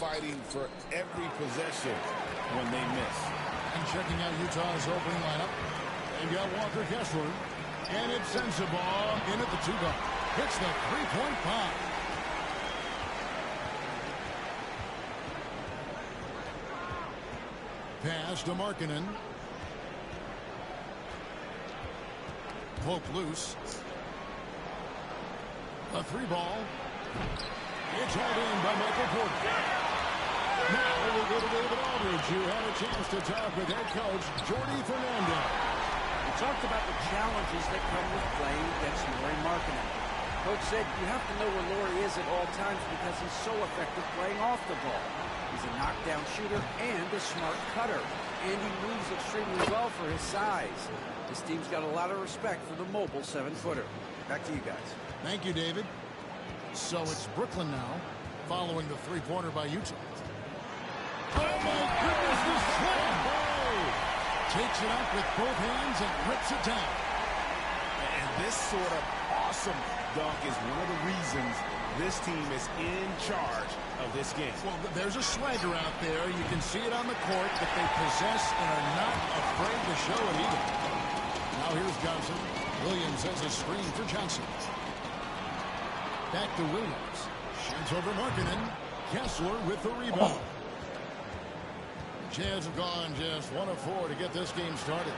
fighting for every possession when they miss. And checking out Utah's opening lineup, they've got Walker Kessler, and it's Sensabaugh in at the 2-guard. Hits the three-point bomb. Pass to Markkanen. Poke loose. A 3-ball. It's hauled in by Michael Porter. Now we'll go to David Aldridge, who had a chance to talk with head coach Jordi Fernandez. We talked about the challenges that come with playing against Lauri Markkanen. Coach said you have to know where Lauri is at all times because he's so effective playing off the ball. He's a knockdown shooter and a smart cutter. And he moves extremely well for his size. This team's got a lot of respect for the mobile 7-footer. Back to you guys. Thank you, David. So it's Brooklyn now, following the three-pointer by Utah. Oh, my goodness, the slam! Takes it up with both hands and rips it down. And this sort of awesome dunk is one of the reasons this team is in charge of this game. Well, there's a swagger out there. You can see it on the court that they possess and are not afraid to show it either. Now here's Johnson. Williams has a screen for Johnson. Back to Williams. Shoots over Markkanen. Kessler with the rebound. The Jazz have gone just 1 of 4 to get this game started.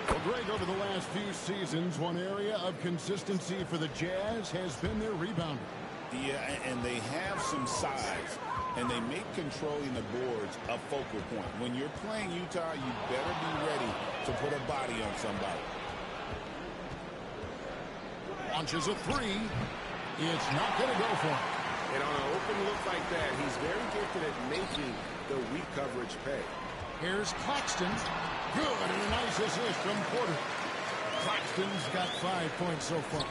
Well, Greg, over the last few seasons, one area of consistency for the Jazz has been their rebounding. Yeah, and they have some size, and they make controlling the boards a focal point. When you're playing Utah, you better be ready to put a body on somebody. Launches a 3. It's not going to go for him. And on an open look like that, he's very gifted at making the weak coverage pay. Here's Claxton. Good, and a nice assist from Porter. Claxton's got 5 points so far.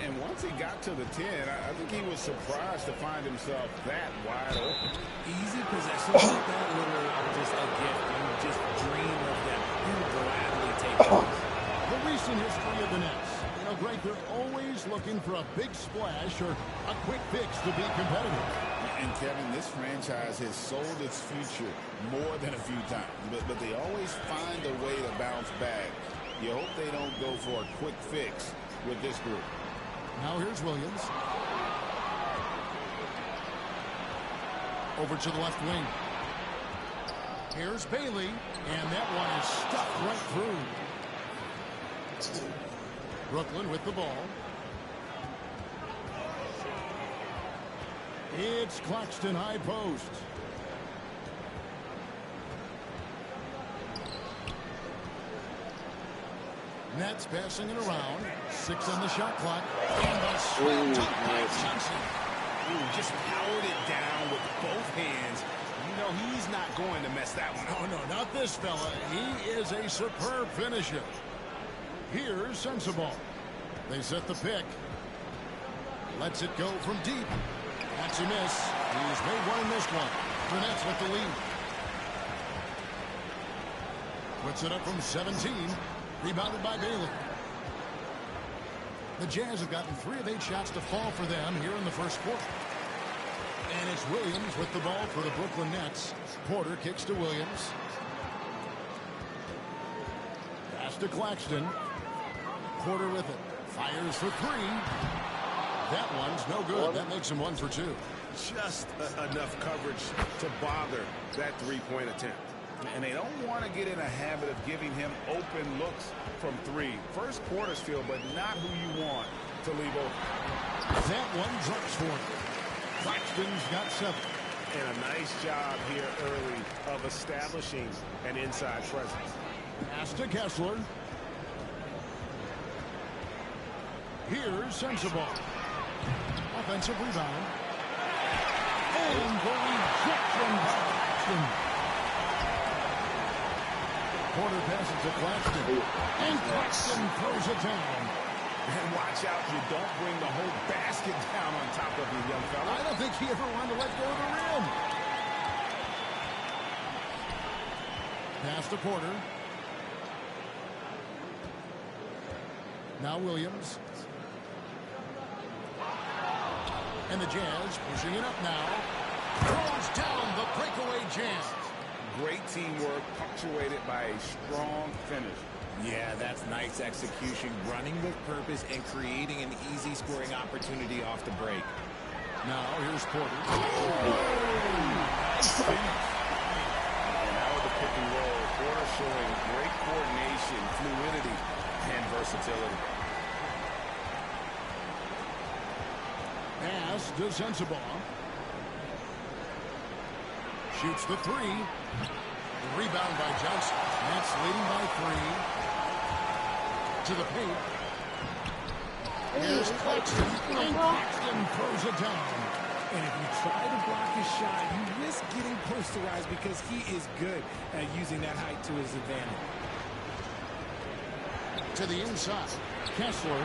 And once he got to the 10, I think he was surprised to find himself that wide open. Easy possessions like that literally are just a gift. You just dream of them. You gladly take them. The recent history of the Nets. You know, Greg, they're always looking for a big splash or a quick fix to be competitive. And, Kevin, this franchise has sold its future more than a few times. But they always find a way to bounce back. You hope they don't go for a quick fix with this group. Now here's Williams. Over to the left wing. Here's Bailey. And that one is stuck right through. Brooklyn with the ball. It's Claxton high post. Nets passing it around. 6 on the shot clock. And the slam dunk by Johnson. Just powered it down with both hands. You know he's not going to mess that one up. Oh, no, not this fella. He is a superb finisher. Here's Sensabaugh. They set the pick. Lets it go from deep. That's a miss. He's made one and missed one. The Nets with the lead. Puts it up from 17. Rebounded by Bailey. The Jazz have gotten 3 of 8 shots to fall for them here in the first quarter. And it's Williams with the ball for the Brooklyn Nets. Porter kicks to Williams. Pass to Claxton. Porter with it. Fires for 3. That one's no good. That makes him 1 for 2. Just enough coverage to bother that three-point attempt. And they don't want to get in a habit of giving him open looks from 3. First quarter still, but not who you want to leave open. That one drops for him. Claxton's got 7. And a nice job here early of establishing an inside presence. Pass to Kessler. Here's Sensabaugh. Offensive rebound. And the rejection by Claxton. Porter passes to Claxton. And Claxton throws it down. And watch out, you don't bring the whole basket down on top of you, young fella. I don't think he ever wanted to let go of the rim. Pass to Porter. Now Williams. And the Jazz pushing it up now. Throws down the great teamwork punctuated by a strong finish. Yeah, that's nice execution, running with purpose and creating an easy scoring opportunity off the break. Now here's Porter. Nice finish. And now with the pick and roll, Porter showing great coordination, fluidity, and versatility. Pass to Sensabaugh. Shoots the three. The rebound by Johnson. Nets leading by 3. To the paint. Here's Claxton. And Claxton throws it down. And if you try to block his shot, you risk getting posterized because he is good at using that height to his advantage. To the inside. Kessler.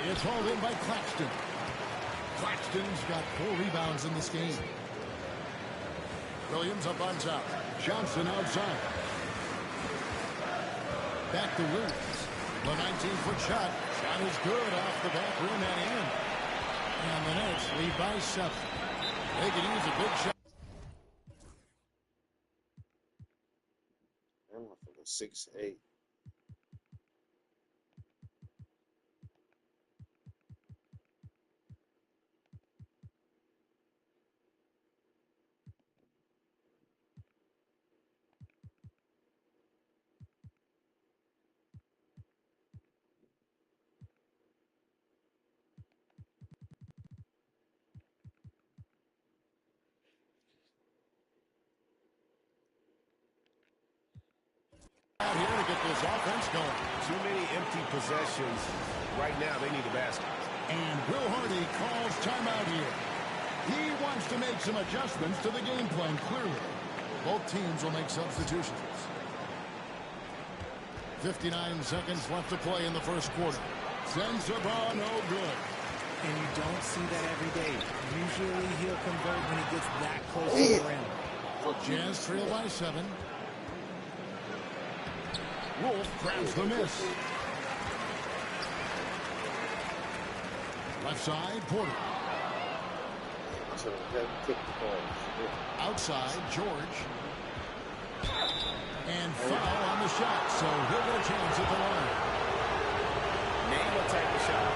It's hauled in by Claxton. Claxton's got 4 rebounds in this game. Williams up on top. Johnson outside. Back to Williams. The 19-foot shot. Shot is good off the back rim and in. And the Nets lead by 7. They can use a big shot. That motherfucker 6'8". Out here to get this offense going. Too many empty possessions. Right now, they need a basket. And Will Hardy calls timeout here. He wants to make some adjustments to the game plan, clearly. Both teams will make substitutions. 59 seconds left to play in the first quarter. Sends the ball, no good. And you don't see that every day. Usually he'll convert when he gets that close to the rim. Jazz trail by 7. Wolf grabs the miss. Left side, Porter. So that kick the ball. Outside, George. And foul on the shot, so he'll get a chance at the line. Name a type of shot.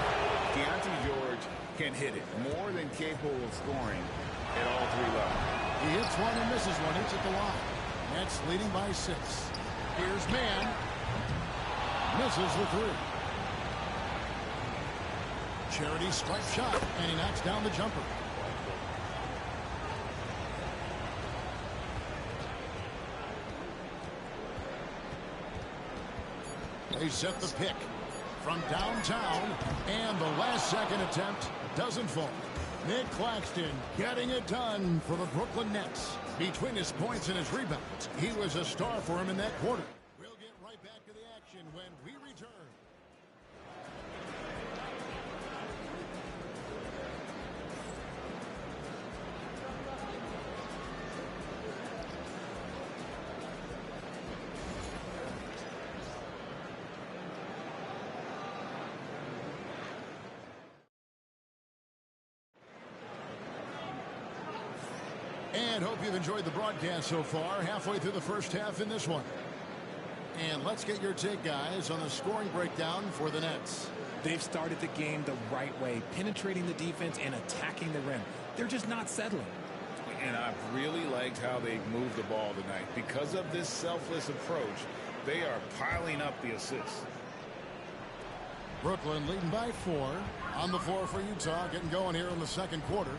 Deontay George can hit it. More than capable of scoring at all 3 levels. He hits one and misses one. It's at the line. Nets leading by 6. Here's Mann. Misses the 3. Charity strike shot, and he knocks down the jumper. They set the pick from downtown, and the last second attempt doesn't fall. Nick Claxton getting it done for the Brooklyn Nets. Between his points and his rebounds, he was a star for him in that quarter. We'll get right back to the action when we return. And hope you've enjoyed the broadcast so far. Halfway through the first half in this one. And let's get your take, guys, on the scoring breakdown for the Nets. They've started the game the right way, penetrating the defense and attacking the rim. They're just not settling. And I've really liked how they've moved the ball tonight. Because of this selfless approach, they are piling up the assists. Brooklyn leading by 4. On the floor for Utah, getting going here in the second quarter.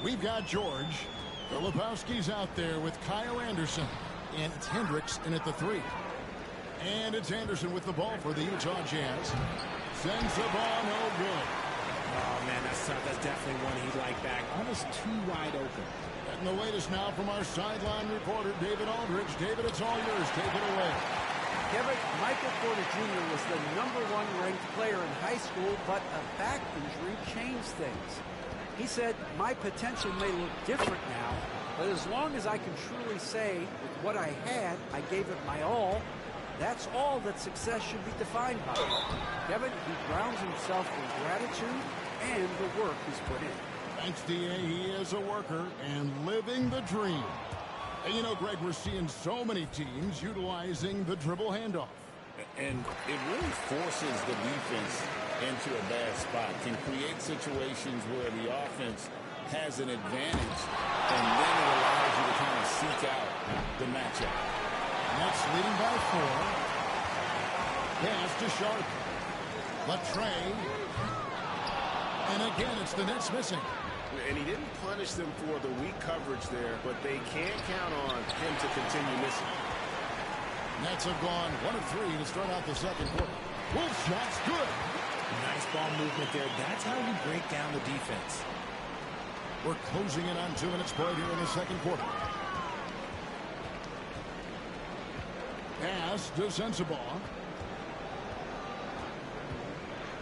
We've got George. Filipowski's out there with Kyle Anderson. And it's Hendricks in at the 3. And it's Anderson with the ball for the Utah Jazz. Sends the ball, no good. Oh, man, that's definitely one he'd like back. Almost too wide open. Getting the latest now from our sideline reporter, David Aldridge. David, it's all yours. Take it away. Kevin, Michael Porter Jr. was the #1 ranked player in high school, but a back injury changed things. He said, my potential may look different now, but as long as I can truly say with what I had, I gave it my all, that's all that success should be defined by. Kevin, he grounds himself in gratitude and the work he's put in. Thanks, D.A. He is a worker and living the dream. And you know, Greg, we're seeing so many teams utilizing the dribble handoff. And it really forces the defense into a bad spot, can create situations where the offense has an advantage, and then it allows you to kind of seek out the matchup. Nets leading by 4. Pass to Sharp. Latrey. And again, it's the Nets missing. And he didn't punish them for the weak coverage there, but they can't count on him to continue missing. Nets have gone 1 of 3 to start out the second quarter. Wolf shot's good. Nice ball movement there. That's how you break down the defense. We're closing in on 2 minutes played here in the second quarter. Pass to Sensabaugh.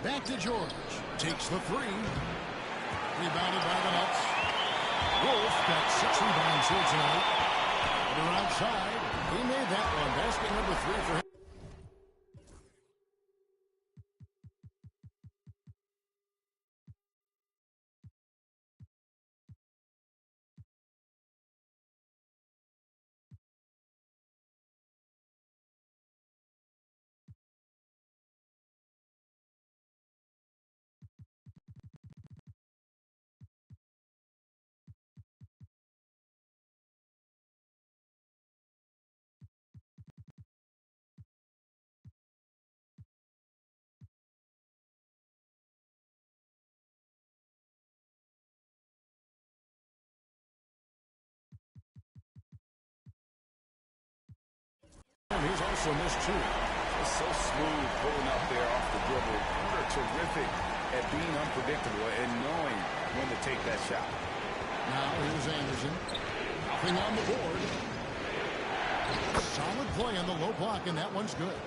Back to George. Takes the 3. Rebounded by the Nets. Wolf got 6 rebounds here tonight. They're outside. He made that one. Basket number 3 for him. He's also missed 2. It's so smooth pulling up there off the dribble. They're terrific at being unpredictable and knowing when to take that shot. Now here's Anderson. Nothing on the board. Solid play on the low block, and that one's good.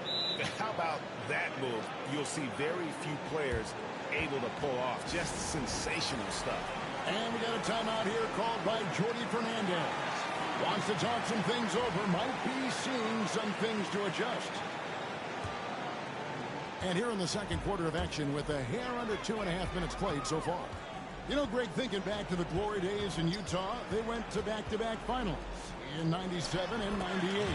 How about that move? You'll see very few players able to pull off just sensational stuff. And we got a timeout here called by Jordi Fernandez. Wants to talk some things over. Might be seeing some things to adjust. And here in the second quarter of action with a hair under 2.5 minutes played so far. You know, Greg, thinking back to the glory days in Utah, they went to back-to-back finals in 97 and 98.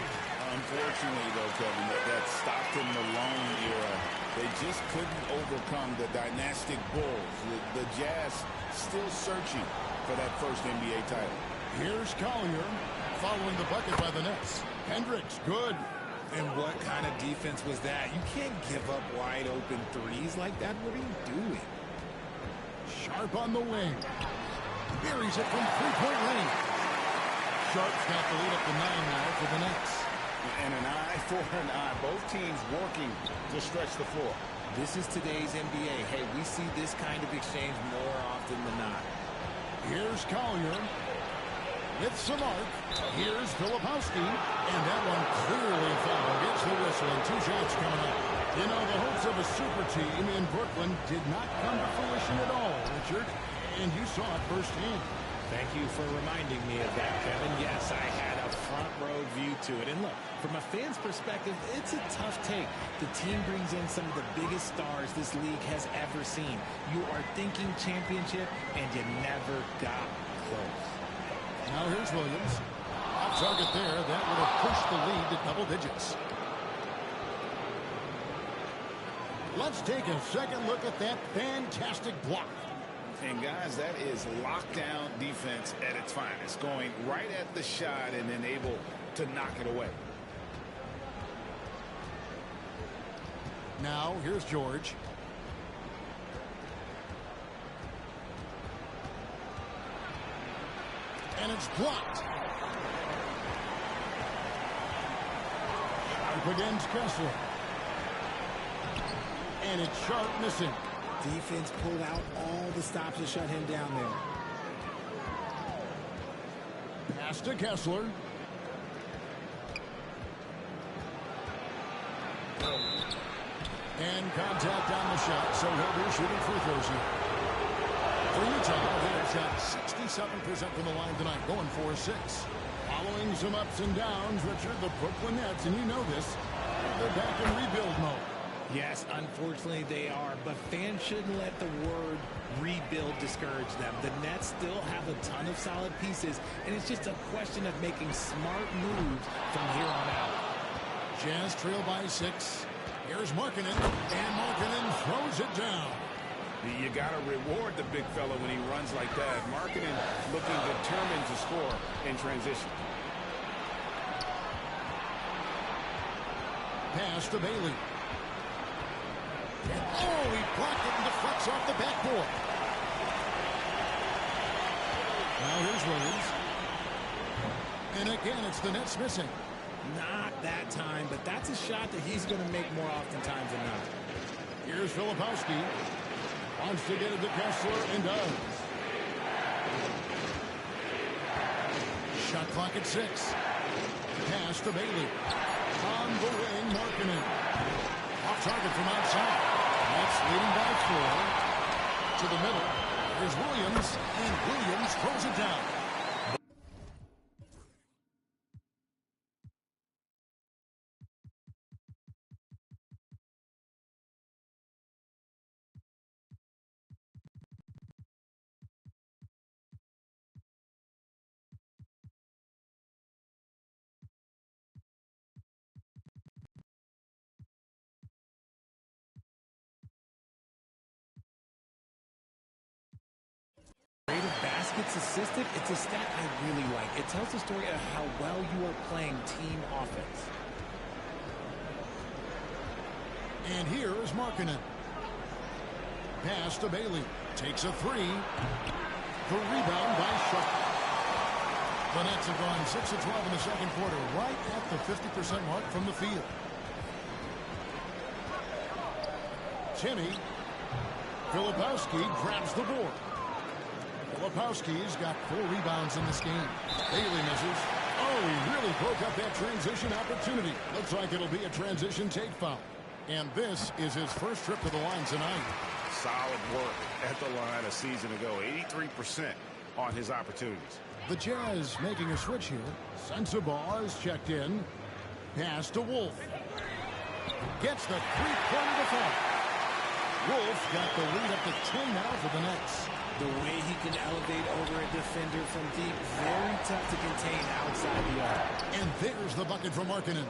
Unfortunately, though, Kevin, that Stockton-Malone era, they just couldn't overcome the dynastic Bulls. The Jazz still searching for that first NBA title. Here's Collier following the bucket by the Nets. Hendricks, good. And what kind of defense was that? You can't give up wide open threes like that. What are you doing? Sharp on the wing. Buries it from three-point range. Sharp's got the lead up to 9 now for the Nets. And an eye for an eye. Both teams working to stretch the floor. This is today's NBA. Hey, we see this kind of exchange more often than not. Here's Collier. With some arc. Here's Filipowski. And that one clearly foul. Gets the whistle and 2 shots coming up. You know, the hopes of a super team in Brooklyn did not come to fruition at all, Richard. And you saw it firsthand. Thank you for reminding me of that, Kevin. Yes, I had a front row view to it. And look, from a fan's perspective, it's a tough take. The team brings in some of the biggest stars this league has ever seen. You are thinking championship, and you never got close. Now here's Williams. Off target there. That would have pushed the lead to double digits. Let's take a second look at that fantastic block. And guys, that is lockdown defense at its finest. Going right at the shot and then able to knock it away. Now here's George. And it's blocked. Sharp against Kessler. And it's Sharp missing. Defense pulled out all the stops to shut him down there. Pass to Kessler. And contact on the shot, so he'll be shooting free throws here. For Utah, they've shot 67% from the line tonight, going 4-6. Following some ups and downs, Richard, the Brooklyn Nets, and you know this, they're back in rebuild mode. Yes, unfortunately they are, but fans shouldn't let the word rebuild discourage them. The Nets still have a ton of solid pieces, and it's just a question of making smart moves from here on out. Jazz trail by 6. Here's Markkanen, and Markkanen throws it down. You got to reward the big fella when he runs like that. Markkanen looking determined to score in transition. Pass to Bailey. Oh, he blocked it and deflects off the backboard. Now here's Williams. And again, it's the Nets missing. Not that time, but that's a shot that he's going to make more oftentimes than not. Here's Filipowski. Wants to get it to Kessler and does. Shot clock at 6. Pass to Bailey. On the wing, Markkanen. Off target from outside. Nets leading by 4. To the middle. Here's Williams. And Williams throws it down. Rate of baskets assisted, it's a stat I really like. It tells the story of how well you are playing team offense. And here is Markkanen. Pass to Bailey. Takes a 3. The rebound by Shuck. The Nets have gone 6 of 12 in the second quarter, right at the 50% mark from the field. Timmy. Filipowski grabs the board. Filipowski's got 4 rebounds in this game. Bailey misses. Oh, he really broke up that transition opportunity. Looks like it'll be a transition take foul. And this is his first trip to the line tonight. Solid work at the line a season ago. 83% on his opportunities. The Jazz making a switch here. Sensabaugh is checked in. Pass to Wolf. Gets the three-pointer to fall. Wolf got the lead up to 10 now for the Nets. The way he can elevate over a defender from deep, very tough to contain outside the arc. And there's the bucket from Markkanen.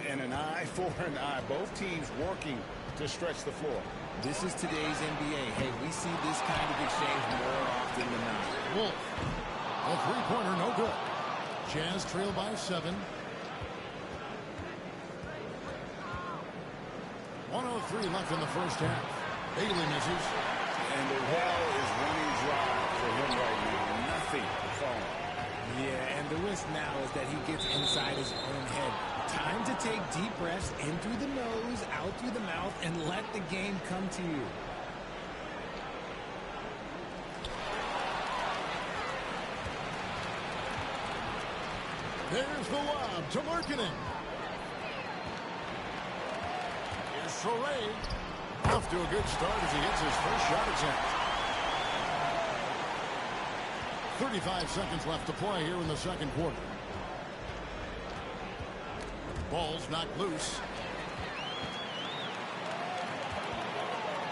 And an eye for an eye. Both teams working to stretch the floor. This is today's NBA. Hey, we see this kind of exchange more often than not. Wolf. A three-pointer, no good. Jazz trail by 7. 1:03 left in the first half. Bailey misses. And the well is running dry for him right now. Nothing falling. Yeah, and the risk now is that he gets inside his own head. Time to take deep breaths in through the nose, out through the mouth, and let the game come to you. There's the lob to Markkanen. Here's Soray. Off to a good start as he hits his first shot attempt. 35 seconds left to play here in the second quarter. Ball's knocked loose.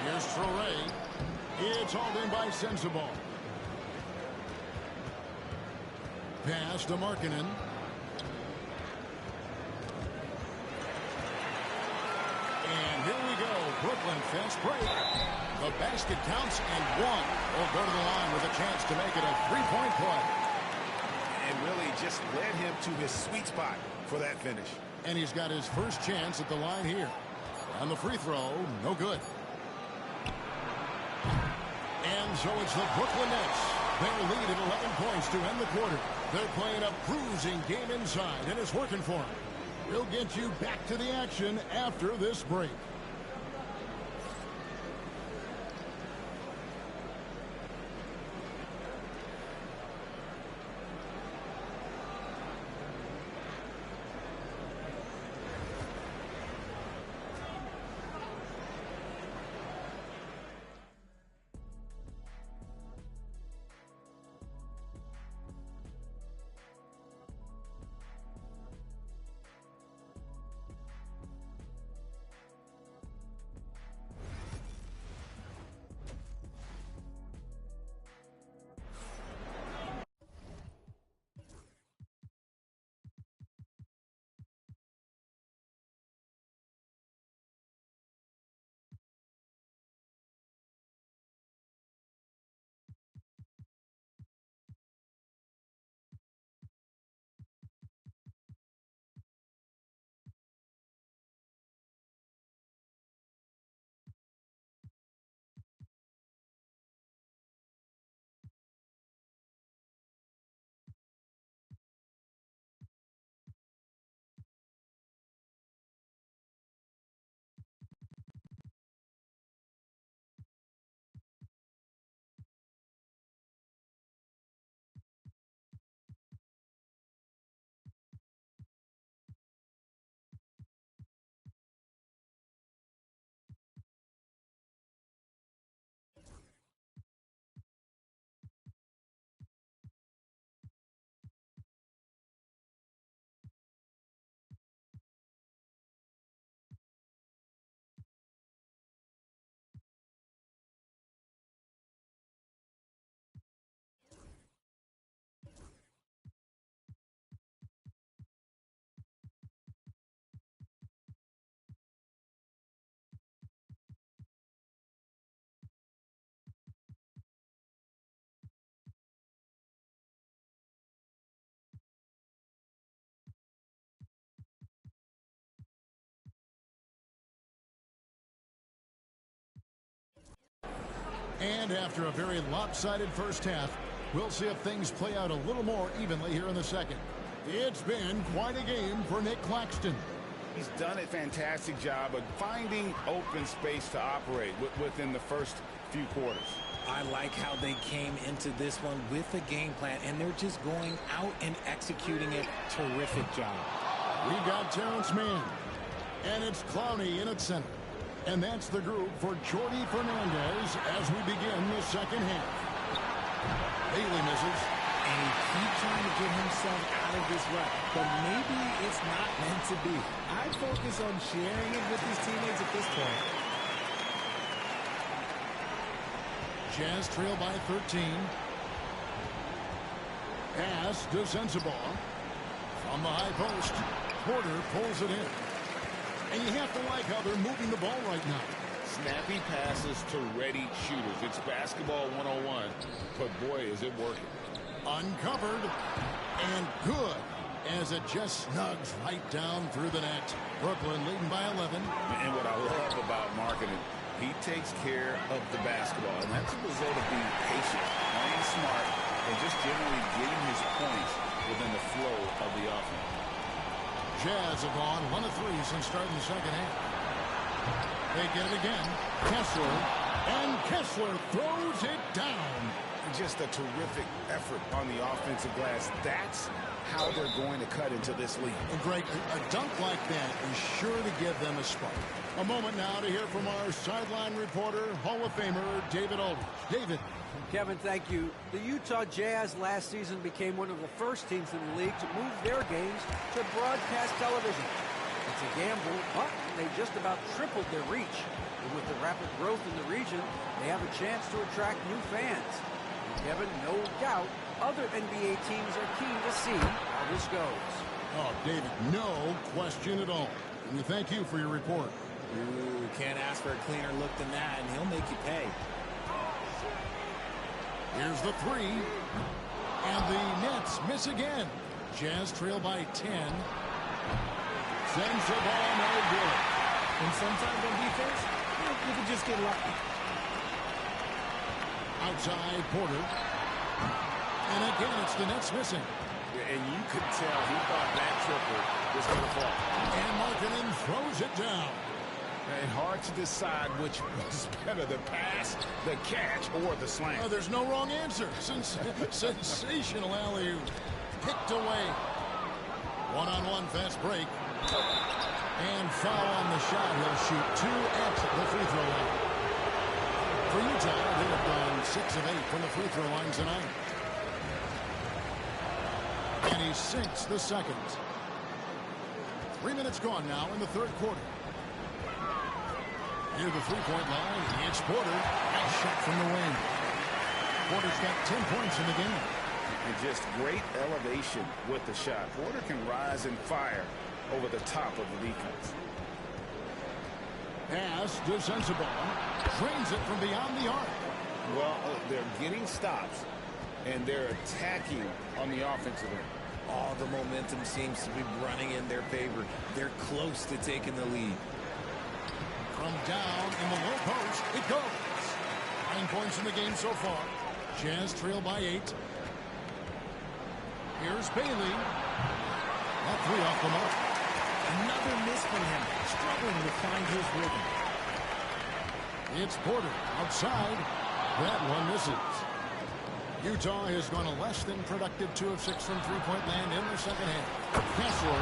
Here's Soray. It's hauled in by Sensabaugh. Pass to Markkanen. And here we go. Brooklyn fast break. The basket counts and 1 will go to the line with a chance to make it a three-point play. And really just led him to his sweet spot for that finish. And he's got his first chance at the line here. On the free throw, no good. And so it's the Brooklyn Nets. Their lead at 11 points to end the quarter. They're playing a cruising game inside, and it's working for them. We'll get you back to the action after this break. And after a very lopsided first half, we'll see if things play out a little more evenly here in the second. It's been quite a game for Nick Claxton. He's done a fantastic job of finding open space to operate within the first few quarters. I like how they came into this one with a game plan, and they're just going out and executing it. Terrific job. We got Terrence Mann, and it's Clowney in at center. And that's the group for Jordi Fernandez as we begin the second half. Bailey misses. And he keeps trying to get himself out of this rut, but maybe it's not meant to be. I'd focus on sharing it with his teammates at this point. Jazz trail by 13. Pass to Sensabaugh. From the high post, Porter pulls it in. And you have to like how they're moving the ball right now. Snappy passes to ready shooters. It's basketball 101, but boy, is it working. Uncovered and good as it just snugs right down through the net. Brooklyn leading by 11. And what I love about marketing, he takes care of the basketball, and that's a result of being patient, playing smart, and just generally getting his points within the flow of the offense. Jazz have gone 1 of 3 since starting the second half. They get it again. Kessler, and Kessler throws it down. Just a terrific effort on the offensive glass. That's how they're going to cut into this league. And Greg, a dunk like that is sure to give them a spark. A moment now to hear from our sideline reporter, Hall of Famer David Aldridge. David. Kevin, thank you. The Utah Jazz last season became one of the first teams in the league to move their games to broadcast television. It's a gamble, but they just about tripled their reach. And with the rapid growth in the region, they have a chance to attract new fans. Kevin, no doubt, other NBA teams are keen to see how this goes. Oh, David, no question at all. And we thank you for your report. Ooh, can't ask for a cleaner look than that, and he'll make you pay. Here's the three. And the Nets miss again. Jazz trail by 10. Sends the ball no good. And sometimes on defense, you can just get lucky. Outside Porter. And again, it's the Nets missing. And you could tell he thought that triple was going to fall. And Markkanen throws it down. And hard to decide which was better, the pass, the catch, or the slam. Oh, there's no wrong answer. Sensational alley-oop. Picked away. One-on-one fast break. And foul on the shot. He'll shoot 2 at the free throw line. For Utah, they have gone 6 of 8 from the free throw line tonight. And he sinks the second. 3 minutes gone now in the third quarter. Near the three-point line, it's Porter. Nice shot from the wing. Porter's got 10 points in the game. And just great elevation with the shot. Porter can rise and fire over the top of the defense. Pass to Sensabaugh. Trains it from beyond the arc. Well, they're getting stops, and they're attacking on the offensive end. All the momentum seems to be running in their favor. They're close to taking the lead. From down in the low post, it goes. 9 points in the game so far. Jazz trail by 8. Here's Bailey. That 3 off the mark. Another miss from him, struggling to find his rhythm. It's Porter outside. That one misses. Utah has gone a less than productive 2 of 6 from three-point land in the second half. Kessler.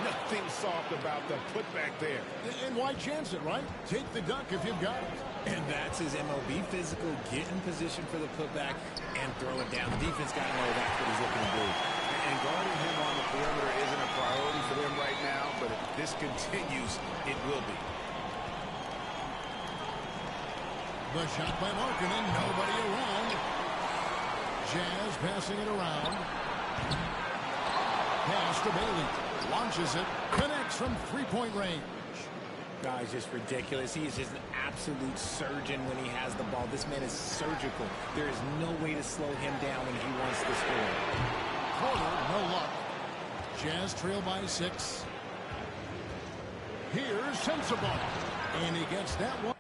Nothing soft about the putback there. And why chance it, right? Take the dunk if you've got it. And that's his MLB physical. Get in position for the putback and throw it down. The defense got to know that's what he's looking to do. And guarding him on the perimeter isn't a priority for them right now, but if this continues, it will be. The shot by Markkanen, nobody around. Jazz passing it around. Pass to Bailey. Launches it. Connects from three-point range. Guy's just ridiculous. He is just an absolute surgeon when he has the ball. This man is surgical. There is no way to slow him down when he wants to score. Porter, no luck. Jazz trail by 6. Here's Sensabaugh. And he gets that one.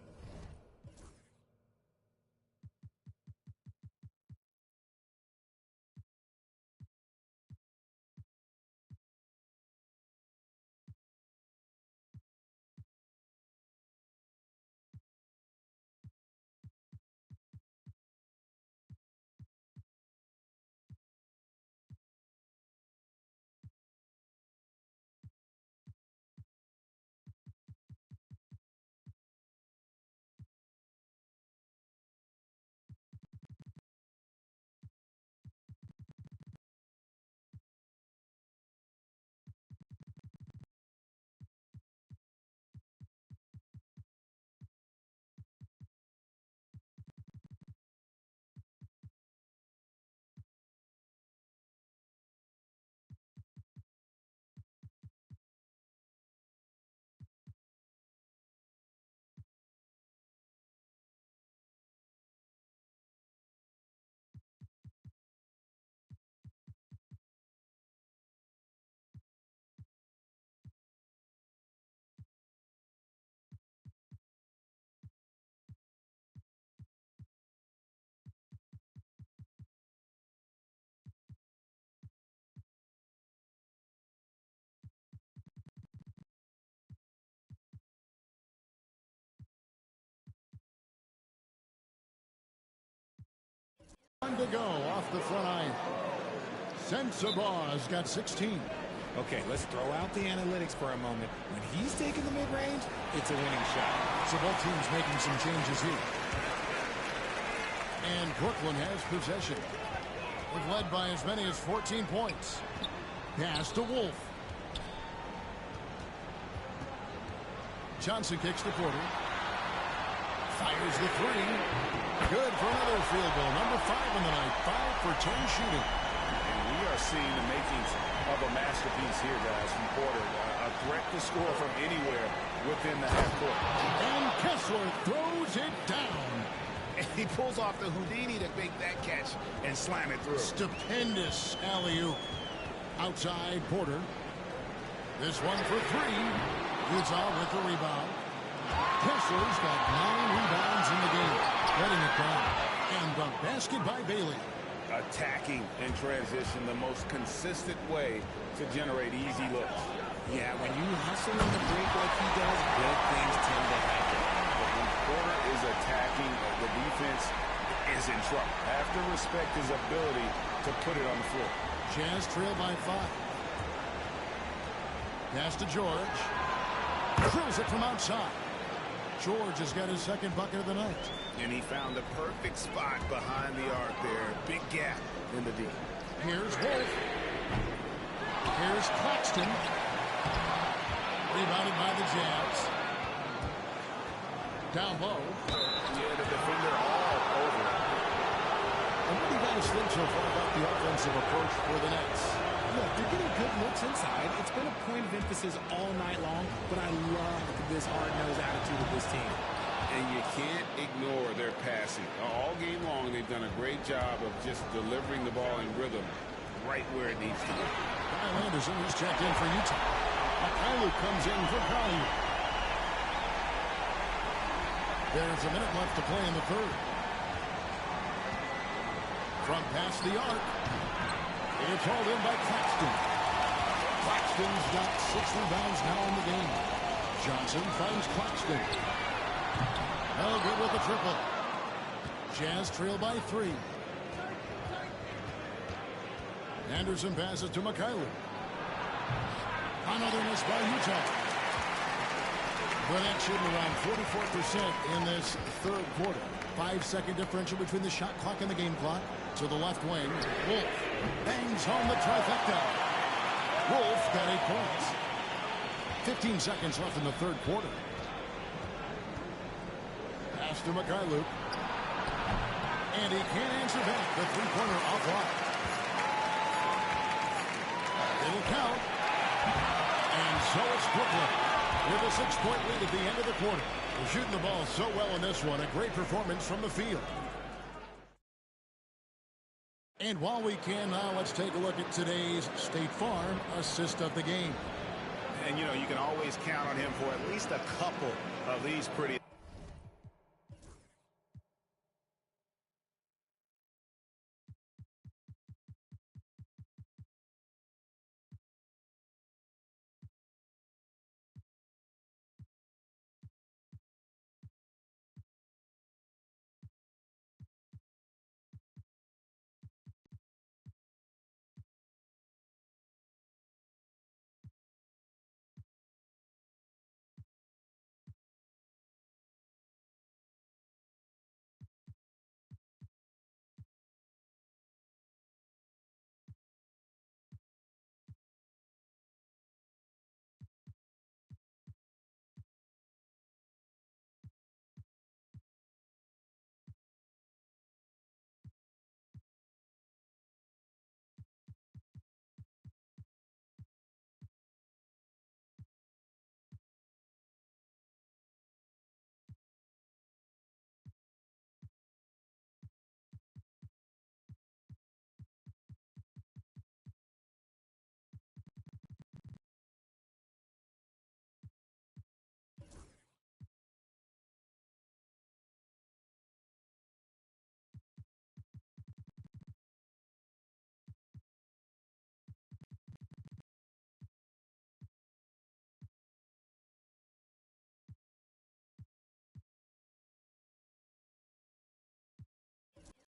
One to go off the front iron. Sensabaugh's got 16. Okay, let's throw out the analytics for a moment. When he's taking the mid-range, it's a winning shot. So both teams making some changes here. And Brooklyn has possession. They've led by as many as 14 points. Pass to Wolf. Johnson kicks to Porter. Fires the three. Good for another field goal. Number 5 in the night. 5 for 10 shooting. And we are seeing the makings of a masterpiece here, guys, from Porter. A threat to score from anywhere within the half court. And Kessler throws it down. And he pulls off the Houdini to make that catch and slam it through. Stupendous alley-oop. Outside Porter. This one for 3. Utah with the rebound. Kessler's got 9 rebounds in the game. Letting it down. And the basket by Bailey. Attacking in transition, the most consistent way to generate easy looks. Yeah, when you hustle in the break like he does, good things tend to happen. But when Porter is attacking, the defense is in trouble. Have to respect his ability to put it on the floor. Jazz trail by 5. Pass to George. Drills it from outside. George has got his second bucket of the night. And he found the perfect spot behind the arc there. Big gap in the D. Here's Wolf. Here's Claxton. Rebounded by the Jazz. Down low. Yeah, the defender all over it. And what do you guys think so far about the offensive approach for the Nets? Look, they're getting good looks inside. It's been a point of emphasis all night long, but I love this hard-nosed attitude of this team. And you can't ignore their passing. All game long, they've done a great job of just delivering the ball in rhythm right where it needs to go. Kyle Anderson is checked in for Utah. Mikhailo comes in for Collier. There's a minute left to play in the third. From past the arc. It's hauled in by Claxton. Claxton's got 6 rebounds now in the game. Johnson finds Claxton. Oh, good with the triple. Jazz trail by 3. Anderson passes to Mikhailo. Another miss by Utah. The Nets shooting around 44% in this third quarter. 5-second differential between the shot clock and the game clock. To the left wing, Wolf bangs home the trifecta. Wolf got 8 points. 15 seconds left in the third quarter. Pass to Mikhailo. And he can't answer back. The three-pointer offline. It'll count. And so it's Brooklyn with a 6-point lead at the end of the quarter. They're shooting the ball so well in this one. A great performance from the field. And while we can now, let's take a look at today's State Farm assist of the game. And, you know, you can always count on him for at least a couple of these pretty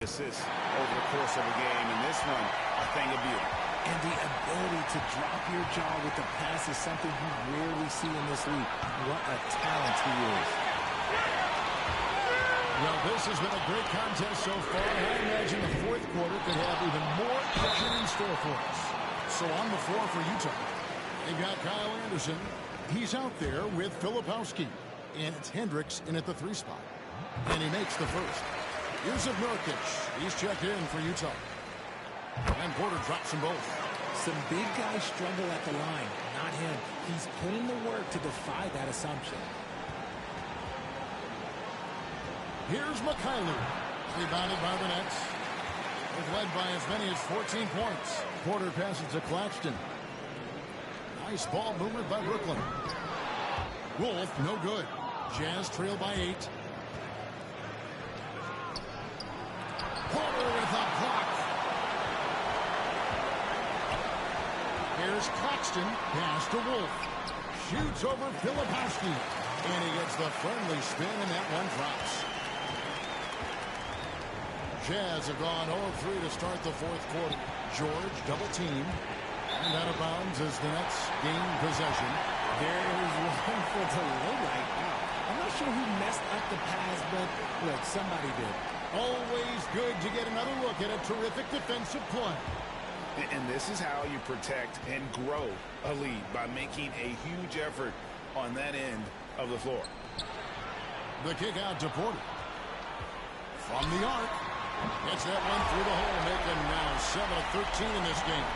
Assists over the course of a game, and this one, a thing of beauty. And the ability to drop your jaw with the pass is something you rarely see in this league. What a talent he is. Well, this has been a great contest so far. I imagine the fourth quarter could have even more action in store for us. So on the floor for Utah, they've got Kyle Anderson. He's out there with Filipowski. And it's Hendricks in at the 3 spot. And he makes the first. Here's Nurkic. He's checked in for Utah. And Porter drops them both. Some big guys struggle at the line. Not him. He's put in the work to defy that assumption. Here's Mikhailuk. Rebounded by the Nets. They've led by as many as 14 points. Porter passes to Claxton. Nice ball movement by Brooklyn. Wolf, no good. Jazz trail by 8. Porter with a block. Here's Claxton. Pass to Wolf. Shoots over Filipowski. And he gets the friendly spin, and that one drops. Jazz have gone 0-3 to start the fourth quarter. George double team. And out of bounds as the Nets gain possession. There is one for delay right now. I'm not sure who messed up the pass, but look, somebody did. Always good to get another look at a terrific defensive play. And this is how you protect and grow a lead, by making a huge effort on that end of the floor. The kick out to Porter. From the arc. Gets that one through the hole, making now 7 of 13 in this game.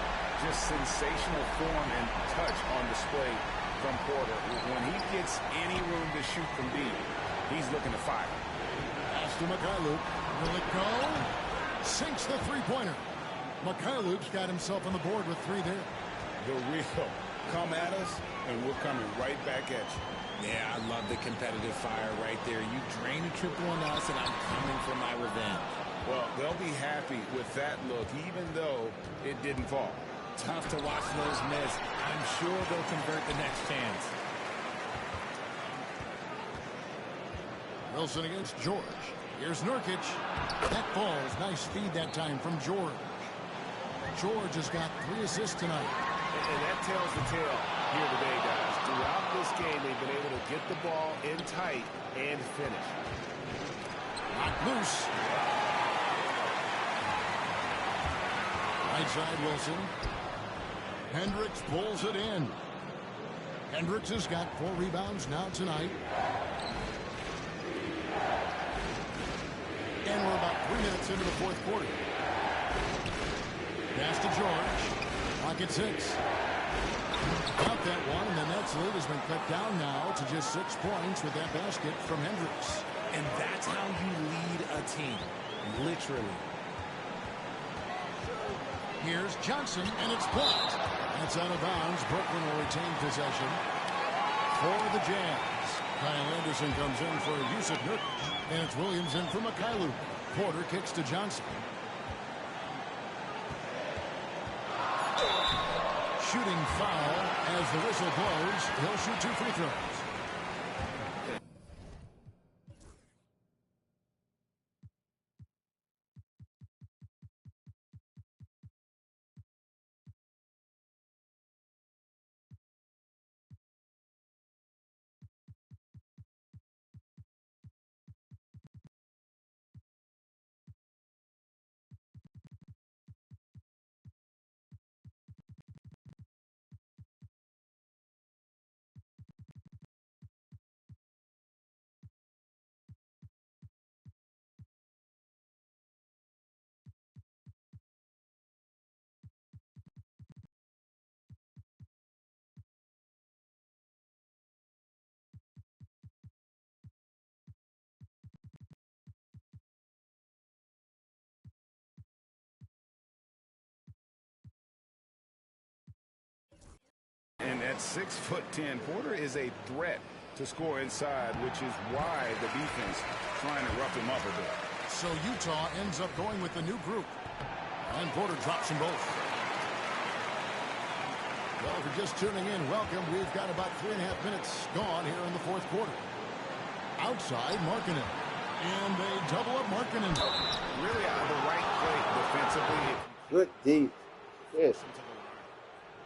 Just sensational form and touch on display from Porter. When he gets any room to shoot from deep, he's looking to fire. Pass to Mikhailuk. Will it go? Sinks the three-pointer. Mikhailuk's got himself on the board with 3 there. The real come at us, and we're coming right back at you. Yeah, I love the competitive fire right there. You drain a triple on us, and I'm coming for my revenge. Well, they'll be happy with that look, even though it didn't fall. Tough to watch those miss. I'm sure they'll convert the next chance. Wilson against George. Here's Nurkic. That falls. Nice feed that time from George. George has got 3 assists tonight. And that tells the tale here today, guys. Throughout this game, they've been able to get the ball in tight and finish. Knocked loose. Right side, Wilson. Hendricks pulls it in. Hendricks has got 4 rebounds now tonight. And we're about 3 minutes into the fourth quarter. Pass to George. Clock at 6. Got that one, and the Nets lead has been cut down now to just 6 points with that basket from Hendricks. And that's how you lead a team. Literally. Here's Johnson, and it's blocked. That's out of bounds. Brooklyn will retain possession for the Jazz. Kyle Anderson comes in for Yusuf Nurkic, and it's Williams in for Mikhailuk. Porter kicks to Johnson. Shooting foul as the whistle blows. He'll shoot 2 free throws. And at 6'10", Porter is a threat to score inside, which is why the defense trying to rough him up a bit. So Utah ends up going with the new group. And Porter drops them both. Well, if you're just tuning in, welcome. We've got about 3.5 minutes gone here in the fourth quarter. Outside, Markkanen. And they double up Markkanen. Really out of the right play defensively. Good deep. Yes.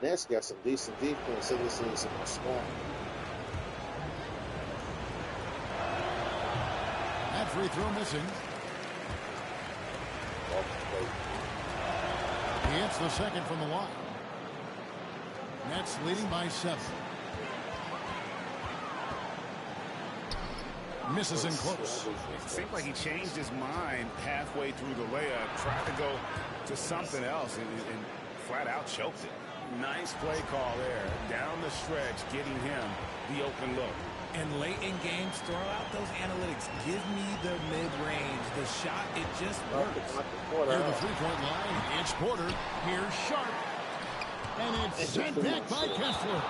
Nets got some decent defense. So this is more small. That free throw missing. He hits the second from the line. Nets leading by 7. Misses in close. It seemed like he changed his mind halfway through the layup, tried to go to something else, and flat out choked it. Nice play call there. Down the stretch, getting him the open look. And late in games, throw out those analytics. Give me the mid-range. The shot, it just works. Near the three-point line, it's Porter. Here's Sharp. And it's sent back by Kessler.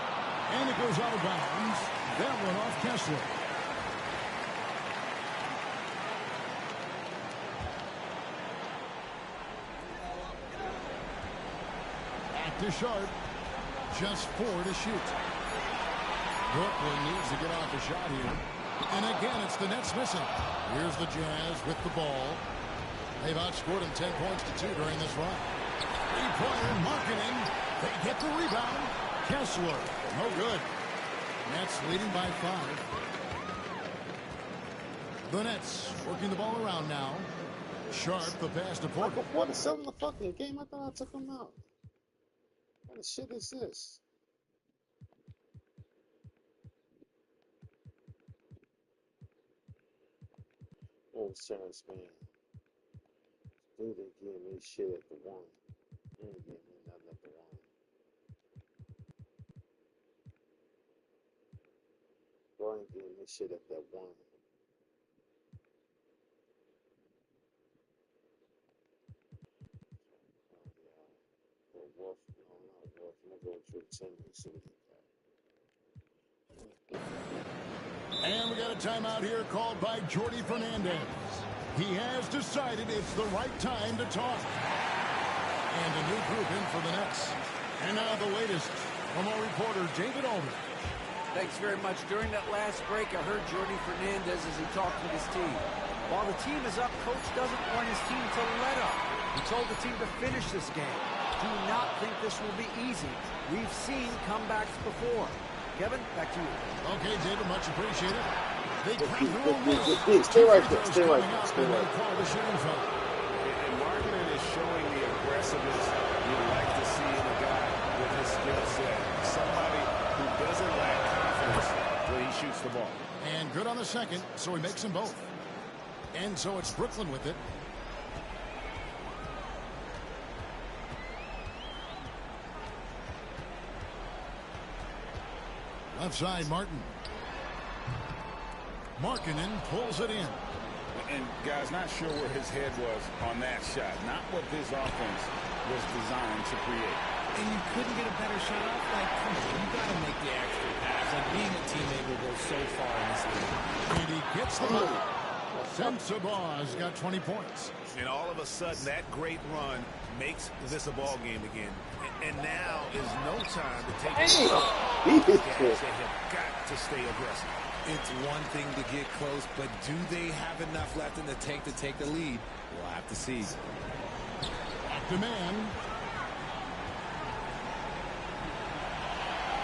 And it goes out of bounds. That one off Kessler. Back to Sharp. Just 4 to shoot. Brooklyn needs to get off a shot here. And again, it's the Nets missing. Here's the Jazz with the ball. They've outscored them 10 points to 2 during this run. Three-pointer, Markkanen. They get the rebound. Kessler, no good. Nets leading by 5. The Nets working the ball around now. Sharp, the pass to Porter. Michael Porter selling the fucking game. I thought I took him out. What the shit is this? Oh, Terrence, man. Dude ain't giving me shit at the 1. He ain't giving me nothing at the 1. Bro ain't giving me shit at that 1. Wolf, no, not Wolf. I'm gonna go with 10 and see what he got. And we got a timeout here called by Jordi Fernandez. He has decided it's the right time to talk. And a new group in for the Nets. And now the latest from our reporter, David Aldridge. Thanks very much. During that last break, I heard Jordi Fernandez as he talked with his team. While the team is up, Coach doesn't want his team to let up. He told the team to finish this game. Do not think this will be easy. We've seen comebacks before. Kevin, back to you. Okay, David, much appreciated. They crack their own Stay right there. Stay right there. Stay right there. And Markkanen is showing the aggressiveness you like to see in a guy with his skill set. Somebody who doesn't lack confidence when he shoots the ball. And good on the second, so he makes them both. And so it's Brooklyn with it. Left side, Martin. Markkanen pulls it in. And, guys, not sure where his head was on that shot. Not what this offense was designed to create. And you couldn't get a better shot off? Like, come on, you got to make the extra pass. Like, being a teammate will go so far in this league. And he gets the ball. Sensabaugh got 20 points. And all of a sudden, that great run makes this a ball game again. And now is no time to take it. They have got to stay aggressive. It's one thing to get close, but do they have enough left in the tank to take the lead? We'll have to see. Back to man.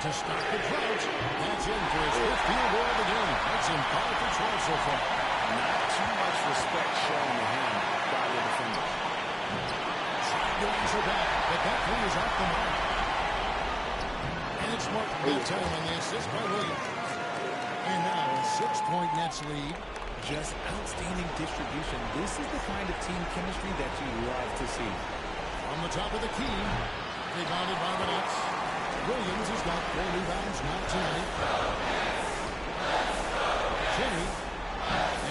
To stop the drought. That's in for his 5th field goal of the game. That's him 5 for 12 so far. Not too much respect shown to him by the defender. Sidelines are back, but that three is off the mark. And it's Martin that time on the assist by Williams. And now a 6-point Nets lead. Just outstanding distribution. This is the kind of team chemistry that you love to see. On the top of the key, rebounded by the Nets. Williams has got 4 rebounds now tonight. Jimmy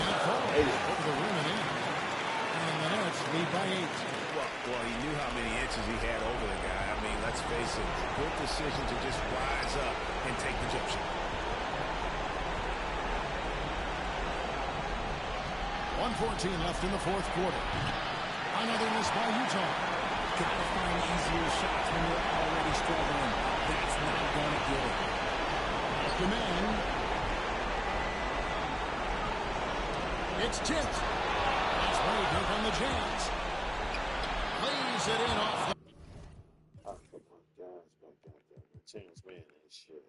and Cole over the rim and in. And the Nets lead by 8. Well, he knew how many inches he had over the guy. I mean, let's face it, good decision to just rise up and take the jump shot. 1:14 left in the 4th quarter. Another miss by Utah. Gotta find easier shots when you're already struggling. That's not going to get it. The man. It's tipped. That's way here from the Jazz. Lays it in off the... Oh, come on, guys. My goddamn Terrence Mann and shit.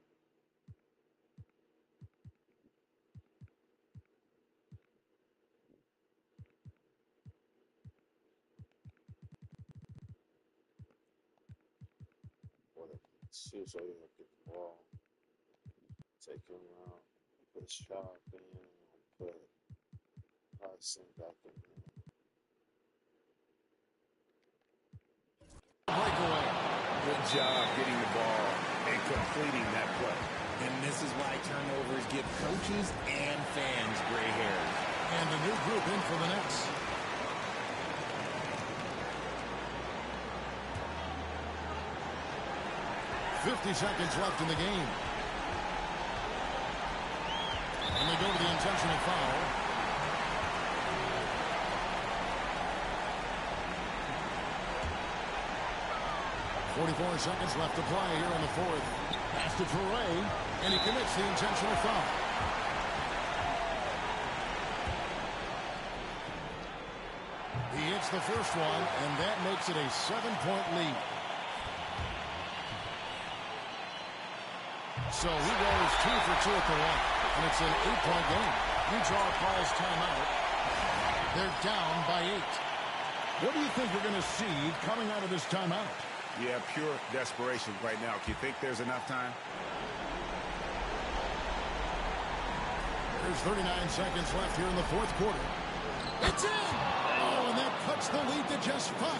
What a shoot so you can get the ball. Take him out. Put Sharp in. Put Hudson back in there. Breakaway. Good job getting the ball and completing that play. And this is why turnovers give coaches and fans gray hairs. And a new group in for the Nets. .50 seconds left in the game. And they go to the intentional foul. .44 seconds left to play here in the fourth. Pass to Toure, and he commits the intentional foul. He hits the first one, and that makes it a 7-point lead. So he goes 2 for 2 at the line, and it's an 8-point game. Utah calls timeout. They're down by 8. What do you think we're going to see coming out of this timeout? Yeah, pure desperation right now. Do you think there's enough time? There's 39 seconds left here in the fourth quarter. It's in! Oh, and that cuts the lead to just 5.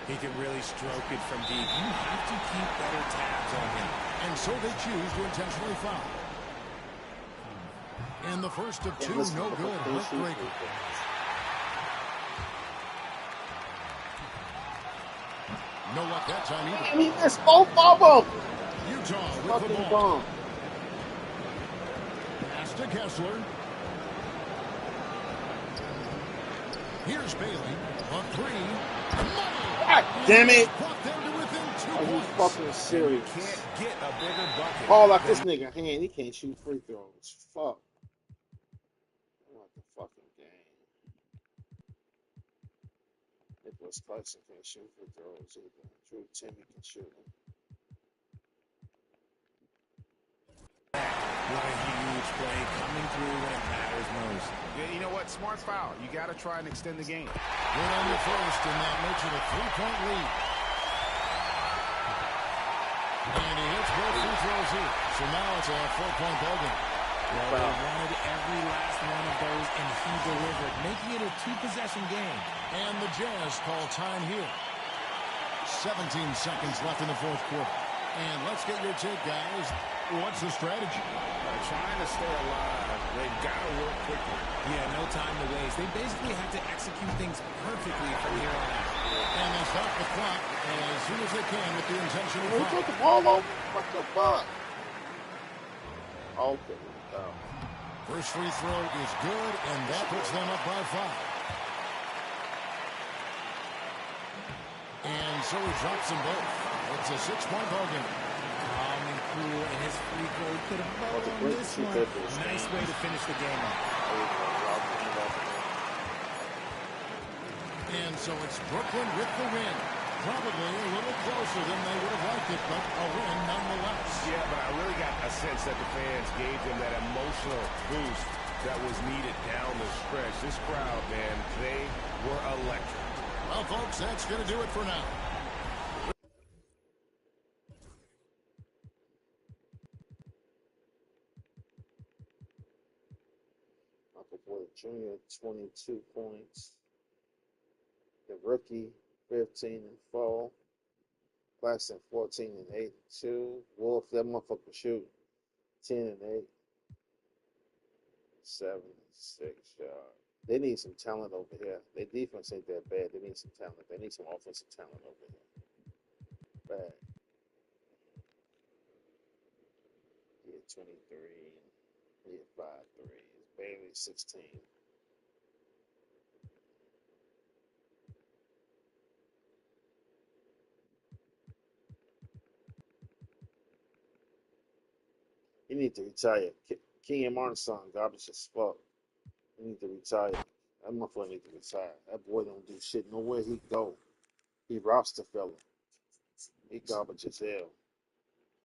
He can really stroke it from deep. You have to keep better tabs on him. And so they choose to intentionally foul. And the first of 2, no good. Heartbreaker. No luck that time either. Damn, he missed both of them. Utah with Fucking the ball. bomb. Pass to Kessler. Here's Bailey. A 3. Money. God damn it. Brought them to within 2 Are you points. fucking serious? Can't get a bigger bucket. Ball like this nigga hand. He can't shoot free throws. Fuck. What the fucking game. Nicholas Claxton can't shoot free throws either. Drew Timmy can shoot them. What a huge play coming through when it matters most. Yeah, you know what? Smart foul. You got to try and extend the game. Good on the first, and that makes it a 3-point lead. And he hits both free throws here. So now it's a 4-point ball game. Well, they wanted every last one of those, and he delivered, making it a 2-possession game. And the Jazz call time here. 17 seconds left in the fourth quarter. And let's get your take, guys. What's the strategy? Trying to stay alive. They've got to work quickly. Yeah, no time to waste. They basically have to execute things perfectly from here on out. And they stop the clock as soon as they can with the intentional He foul. took the ball over. What the fuck? Okay. First free throw is good, and that puts them up by 5. And so he drops them both. It's a 6-point ball game. Calm and cool, and his free throw put a bow on this one. Nice way to finish the game off. And so it's Brooklyn with the win. Probably a little closer than they would have liked it, but a win nonetheless. Yeah, but I really got a sense that the fans gave them that emotional boost that was needed down the stretch. This crowd, man, they were electric. Well, folks, that's going to do it for now. Michael Porter Jr., 22 points. The rookie, 15 and 4. Claxton, 14 and 8 and 2. Wolf, that motherfucker shoot 10 and 8. 7 and 6 yard. They need some talent over here. Their defense ain't that bad. They need some talent. They need some offensive talent over here. Bad. Yeah, 23. Yeah, 5'3". Bailey, 16. You need to retire. King and Martin's son, garbage as fuck. He need to retire. That motherfucker need to retire. That boy don't do shit nowhere he go. He roster fella. He garbage as hell.